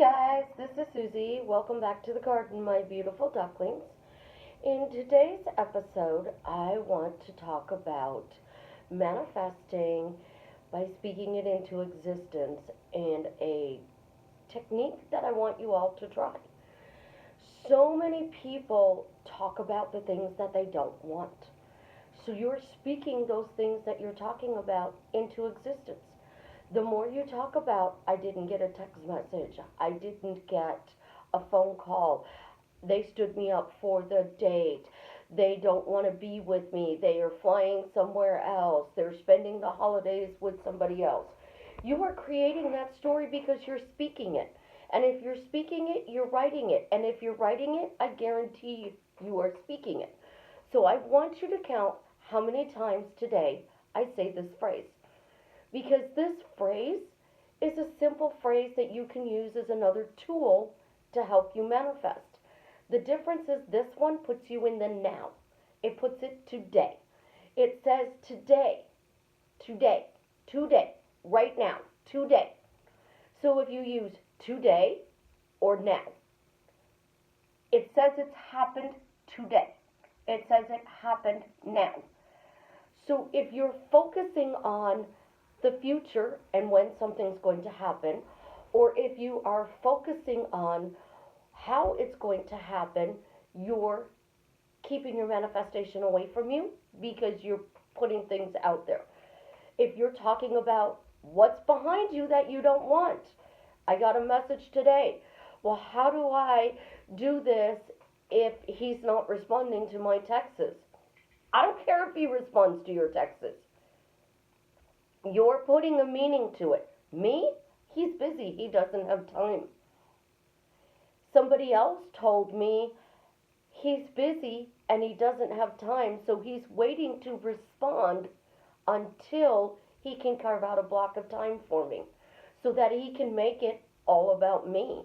guys, this is Susie. Welcome back to the garden, my beautiful ducklings. In today's episode, I want to talk about manifesting by speaking it into existence and a technique that I want you all to try. So many people talk about the things that they don't want. So you're speaking those things that you're talking about into existence. The more you talk about, I didn't get a text message, I didn't get a phone call, they stood me up for the date, they don't want to be with me, they are flying somewhere else, they're spending the holidays with somebody else. You are creating that story because you're speaking it. And if you're speaking it, you're writing it. And if you're writing it, I guarantee you are speaking it. So I want you to count how many times today I say this phrase. Because this phrase is a simple phrase that you can use as another tool to help you manifest. The difference is this one puts you in the now. It puts it today. It says today, today, today, right now, today. So if you use today or now, it says it's happened today. It says it happened now. So if you're focusing on the future and when something's going to happen, or if you are focusing on how it's going to happen, you're keeping your manifestation away from you because you're putting things out there. If you're talking about what's behind you that you don't want, I got a message today. Well, how do I do this if he's not responding to my texts? I don't care if he responds to your texts. You're putting a meaning to it. Me? He's busy. He doesn't have time. Somebody else told me he's busy and he doesn't have time, so he's waiting to respond until he can carve out a block of time for me so that he can make it all about me.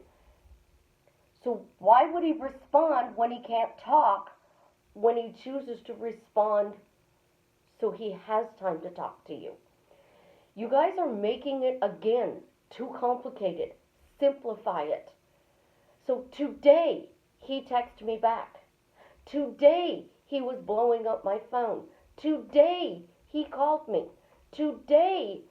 So why would he respond when he can't talk, when he chooses to respond so he has time to talk to you? You guys are making it, again, too complicated. Simplify it. So today, he texted me back. Today, he was blowing up my phone. Today, he called me. Today,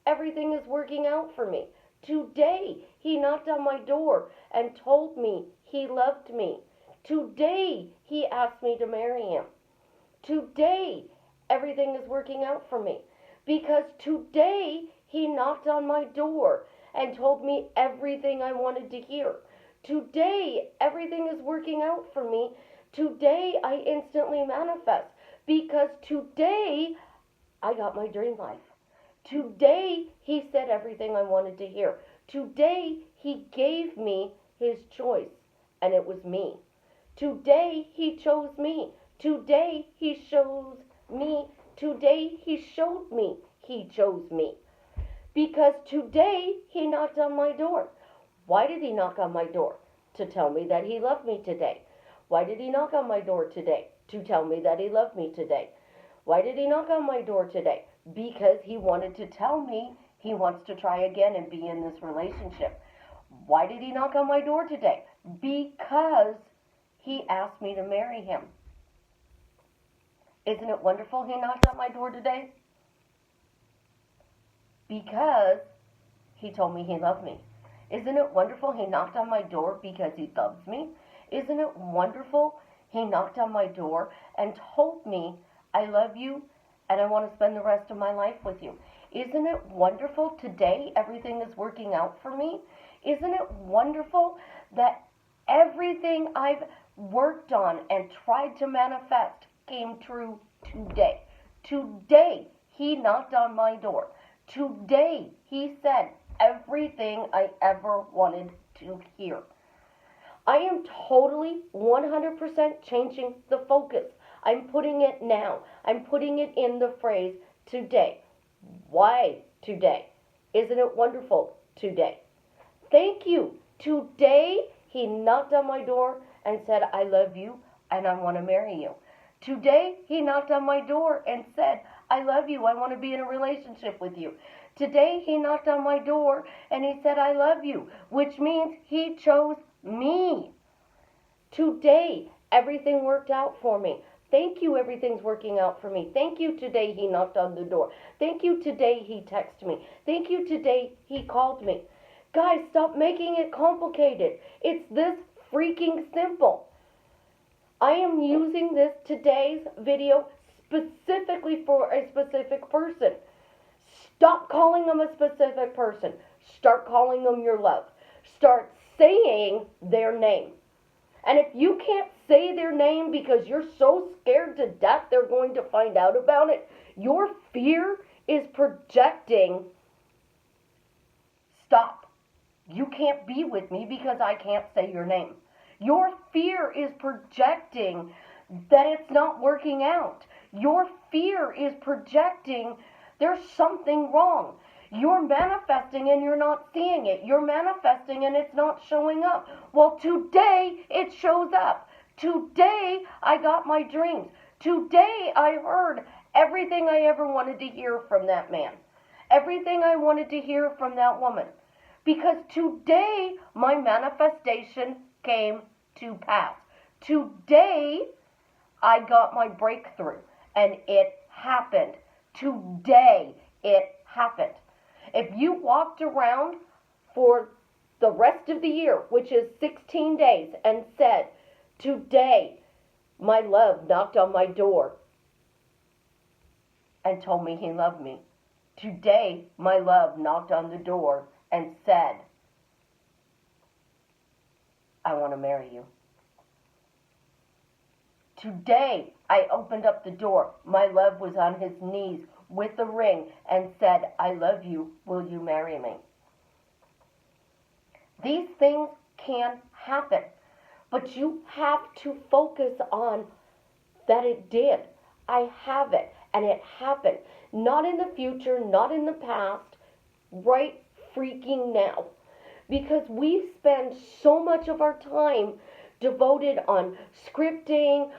everything is working out for me. Today, he knocked on my door and told me he loved me. Today, he asked me to marry him. Today, everything is working out for me. Because today he knocked on my door and told me everything I wanted to hear. Today everything is working out for me. Today I instantly manifest. Because today I got my dream life. Today he said everything I wanted to hear. Today he gave me his choice, and it was me. Today he chose me. Today he shows me. Today he showed me he chose me. Because today he knocked on my door. Why did he knock on my door? To tell me that he loved me today. Why did he knock on my door today? To tell me that he loved me today. Why did he knock on my door today? Because he wanted to tell me he wants to try again and be in this relationship. Why did he knock on my door today? Because he asked me to marry him. Isn't it wonderful he knocked on my door today? Because he told me he loved me. Isn't it wonderful he knocked on my door because he loves me? Isn't it wonderful he knocked on my door and told me I love you and I want to spend the rest of my life with you? Isn't it wonderful today everything is working out for me? Isn't it wonderful that everything I've worked on and tried to manifest came true today? Today, he knocked on my door. Today, he said everything I ever wanted to hear. I am totally 100% changing the focus. I'm putting it now. I'm putting it in the phrase today. Why today? Isn't it wonderful today? Thank you. Today, he knocked on my door and said, I love you and I want to marry you. Today, he knocked on my door and said, I love you. I want to be in a relationship with you. Today he knocked on my door and he said, I love you, which means he chose me. Today, everything worked out for me. Thank you, everything's working out for me. Thank you, today he knocked on the door. Thank you, today he texted me. Thank you, today he called me. Guys, stop making it complicated. It's this freaking simple. I am using this today's video specifically for a specific person. Stop calling them a specific person. Start calling them your love. Start saying their name. And if you can't say their name because you're so scared to death they're going to find out about it, your fear is projecting, stop. You can't be with me because I can't say your name. Your fear is projecting that it's not working out. Your fear is projecting there's something wrong. You're manifesting and you're not seeing it. You're manifesting and it's not showing up. Well, today it shows up. Today I got my dreams. Today I heard everything I ever wanted to hear from that man. Everything I wanted to hear from that woman. Because today my manifestation came to pass. Today I got my breakthrough and it happened. Today it happened. If you walked around for the rest of the year, which is 16 days, and said, today my love knocked on my door and told me he loved me. Today my love knocked on the door and said, I want to marry you. Today I opened up the door. My love was on his knees with the ring and said, I love you. Will you marry me? These things can happen, but you have to focus on that it did. I have it, and it happened. Not in the future, not in the past, right freaking now. Because we spend so much of our time devoted on scripting,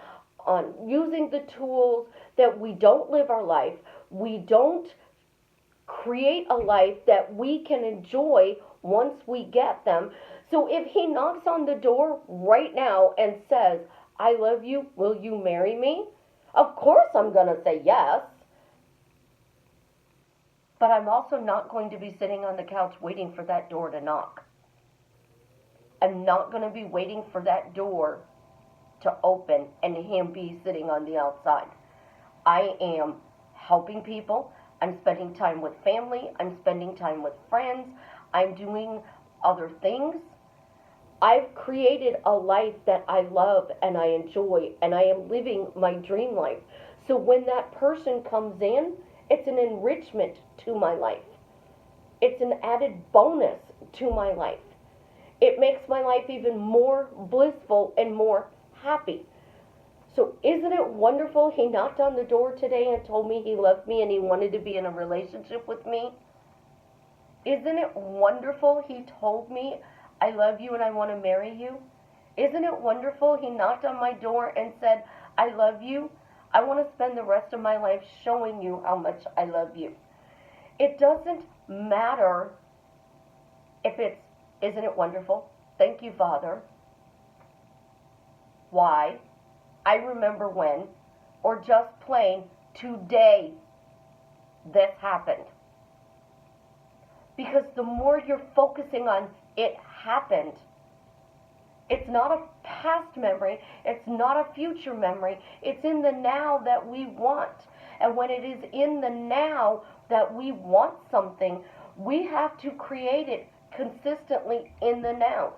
on using the tools, that we don't live our life. We don't create a life that we can enjoy once we get them. So if he knocks on the door right now and says, I love you, will you marry me? Of course I'm going to say yes. But I'm also not going to be sitting on the couch waiting for that door to knock. I'm not going to be waiting for that door to open and him be sitting on the outside. I am helping people. I'm spending time with family. I'm spending time with friends. I'm doing other things. I've created a life that I love and I enjoy, and I am living my dream life. So when that person comes in, it's an enrichment to my life. It's an added bonus to my life. It makes my life even more blissful and more happy. So isn't it wonderful he knocked on the door today and told me he loved me and he wanted to be in a relationship with me? Isn't it wonderful he told me, I love you and I want to marry you? Isn't it wonderful he knocked on my door and said, I love you. I want to spend the rest of my life showing you how much I love you. It doesn't matter if it's, isn't it wonderful? Thank you, Father. Why? I remember when, or just plain, today this happened. Because the more you're focusing on it happened, it's not a past memory, it's not a future memory, it's in the now that we want. And when it is in the now that we want something, we have to create it consistently in the now.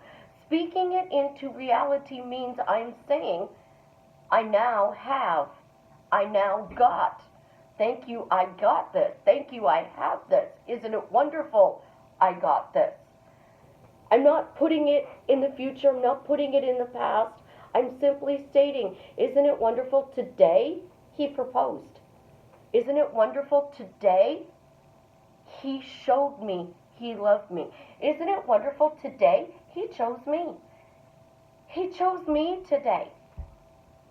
Speaking it into reality means I'm saying, I now have, I now got. Thank you, I got this. Thank you, I have this. Isn't it wonderful? I got this. I'm not putting it in the future. I'm not putting it in the past. I'm simply stating, isn't it wonderful today he proposed? Isn't it wonderful today he showed me he loved me? Isn't it wonderful today he chose me? He chose me today.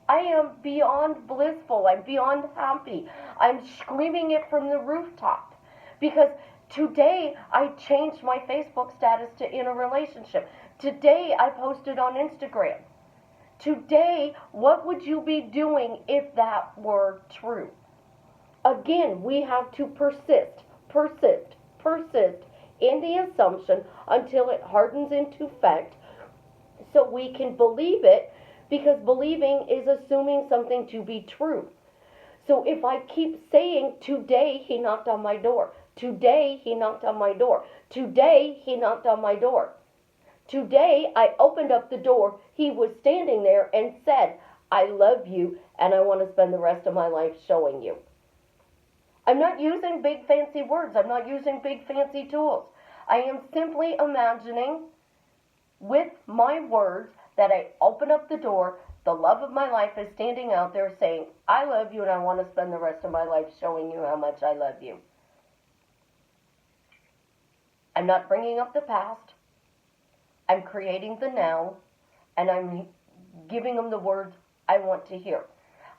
I am beyond blissful. I'm beyond happy. I'm screaming it from the rooftop. Because Today, I changed my Facebook status to in a relationship. Today, I posted on Instagram. Today, what would you be doing if that were true? Again, we have to persist in the assumption until it hardens into fact so we can believe it, because believing is assuming something to be true. So if I keep saying, today he knocked on my door, today he knocked on my door, today he knocked on my door, today I opened up the door, he was standing there and said, I love you and I want to spend the rest of my life showing you. I'm not using big fancy words. I'm not using big fancy tools. I am simply imagining with my words that I open up the door, the love of my life is standing out there saying, I love you and I want to spend the rest of my life showing you how much I love you. I'm not bringing up the past. I'm creating the now, and I'm giving him the words I want to hear.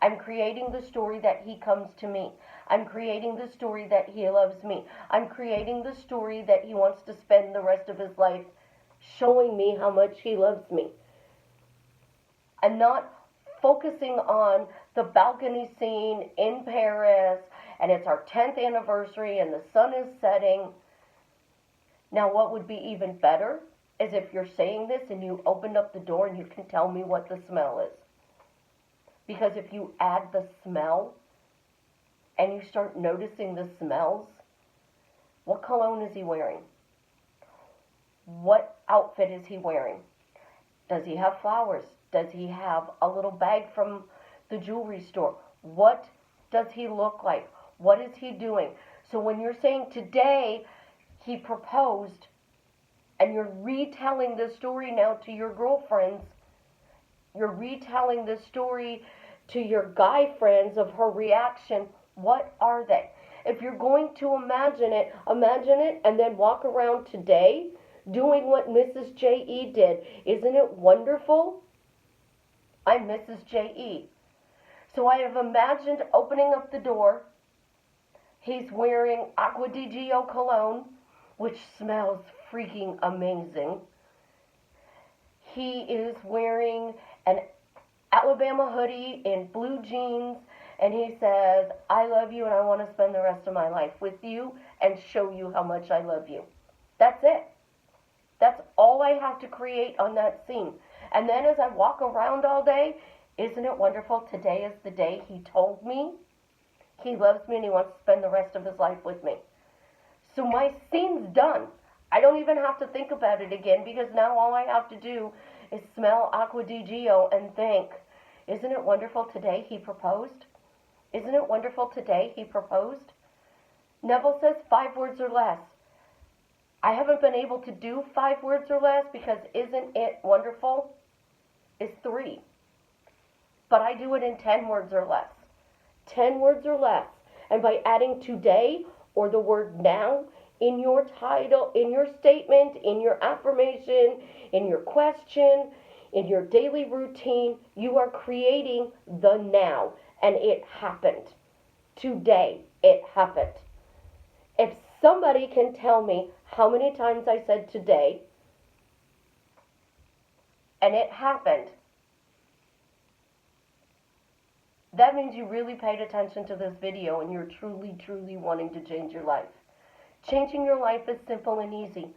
I'm creating the story that he comes to me. I'm creating the story that he loves me. I'm creating the story that he wants to spend the rest of his life showing me how much he loves me. I'm not focusing on the balcony scene in Paris, and it's our 10th anniversary and the sun is setting. Now, what would be even better is if you're saying this and you opened up the door and you can tell me what the smell is. Because if you add the smell and you start noticing the smells, what cologne is he wearing? What outfit is he wearing? Does he have flowers? Does he have a little bag from the jewelry store? What does he look like? What is he doing? So when you're saying today he proposed and you're retelling the story now to your girlfriends, you're retelling the story to your guy friends of her reaction, what are they? If you're going to imagine it and then walk around today doing what Mrs. J.E. did. Isn't it wonderful? I'm Mrs. J.E. So I have imagined opening up the door. He's wearing Acqua di Gio cologne, which smells freaking amazing. He is wearing an Alabama hoodie and blue jeans, and he says, I love you and I want to spend the rest of my life with you and show you how much I love you. That's it. That's all I have to create on that scene. And then as I walk around all day, isn't it wonderful? Today is the day he told me he loves me and he wants to spend the rest of his life with me. So my scene's done. I don't even have to think about it again, because now all I have to do is smell Acqua di Gio and think, isn't it wonderful today he proposed? Isn't it wonderful today he proposed? Neville says 5 words or less. I haven't been able to do 5 words or less because isn't it wonderful is 3. But I do it in 10 words or less. 10 words or less. And by adding today or the word now in your title, in your statement, in your affirmation, in your question, in your daily routine, you are creating the now. And it happened. Today, it happened. If somebody can tell me how many times I said today, and it happened, that means you really paid attention to this video and you're truly, truly wanting to change your life. Changing your life is simple and easy.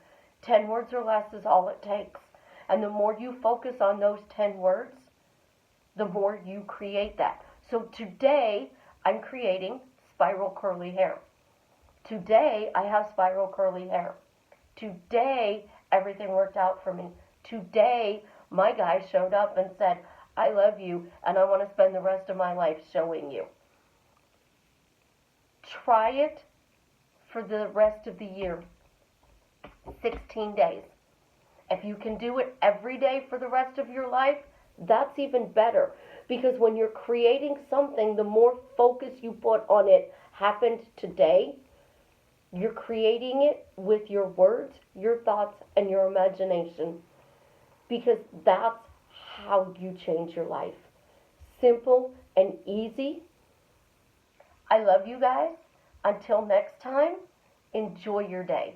10 words or less is all it takes. And the more you focus on those 10 words, the more you create that. So today, I'm creating spiral curly hair. Today, I have spiral curly hair. Today, everything worked out for me. Today, my guy showed up and said, I love you, and I want to spend the rest of my life showing you. Try it for the rest of the year. 16 days. If you can do it every day for the rest of your life, that's even better. Because when you're creating something, the more focus you put on it happened today, you're creating it with your words, your thoughts, and your imagination. Because that's how you change your life. Simple and easy. I love you guys. Until next time, Enjoy your day.